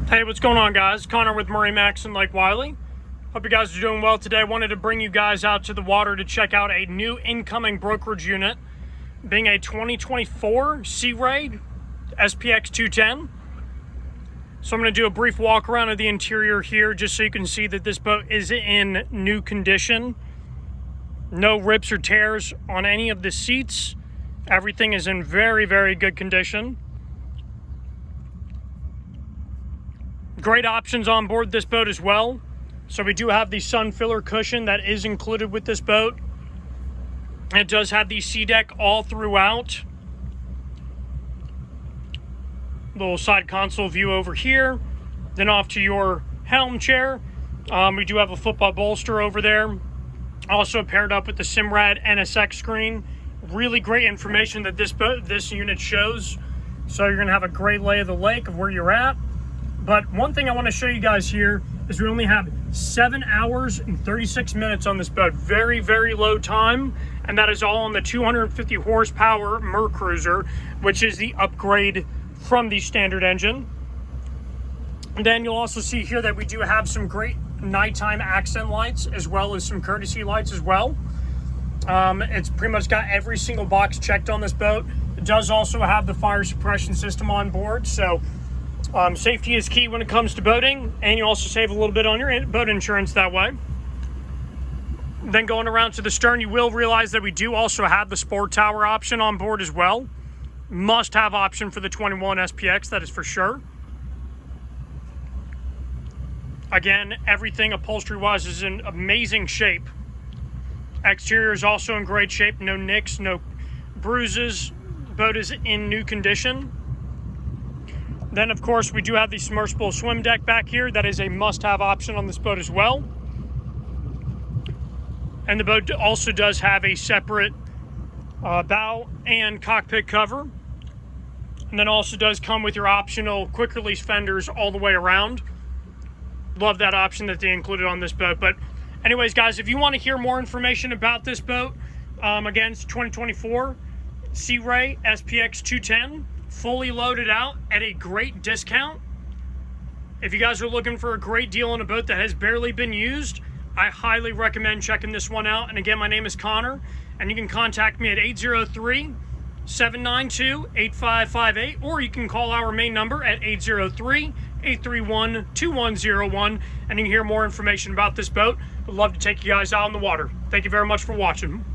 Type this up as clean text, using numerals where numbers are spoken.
Hey, what's going on, guys? Connor with MarineMax Lake Wylie. Hope you guys are doing well today. I wanted to bring you guys out to the water to check out a new incoming brokerage unit, being a 2024 Sea Ray SPX 210. So I'm going to do a brief walk around of the interior here just so you can see that this boat is in new condition. No rips or tears on any of the seats. Everything is in very, very good condition. Great options on board this boat as well. So we do have the sun filler cushion that is included with this boat. It does have the sea deck all throughout. Little side console view over here. Then off to your helm chair. We do have a football bolster over there. Also paired up with the Simrad NSX screen. Really great information that this unit shows. So you're going to have a great lay of the lake of where you're at. But one thing I want to show you guys here is we only have 7 hours and 36 minutes on this boat. Very, very low time. And that is all on the 250 horsepower Mercruiser, which is the upgrade from the standard engine. And then you'll also see here that we do have some great nighttime accent lights as well as some courtesy lights as well. It's pretty much got every single box checked on this boat. It does also have the fire suppression system on board. So safety is key when it comes to boating, and you also save a little bit on your boat insurance that way. Then going around to the stern, you will realize that we do also have the sport tower option on board as well. Must have option for the 21 SPX, that is for sure. Again, everything upholstery wise is in amazing shape. Exterior is also in great shape, no nicks, no bruises. Boat is in new condition. Then, of course, we do have the submersible swim deck back here. That is a must-have option on this boat as well. And the boat also does have a separate bow and cockpit cover. And then also does come with your optional quick-release fenders all the way around. Love that option that they included on this boat. But anyways, guys, if you want to hear more information about this boat, again, it's 2024 Sea Ray SPX 210. Fully loaded out at a great discount. If you guys are looking for a great deal on a boat that has barely been used, I highly recommend checking this one out. And again, my name is Connor, and you can contact me at 803-792-8558, or you can call our main number at 803-831-2101, and you can hear more information about this boat. I'd love to take you guys out on the water. Thank you very much for watching.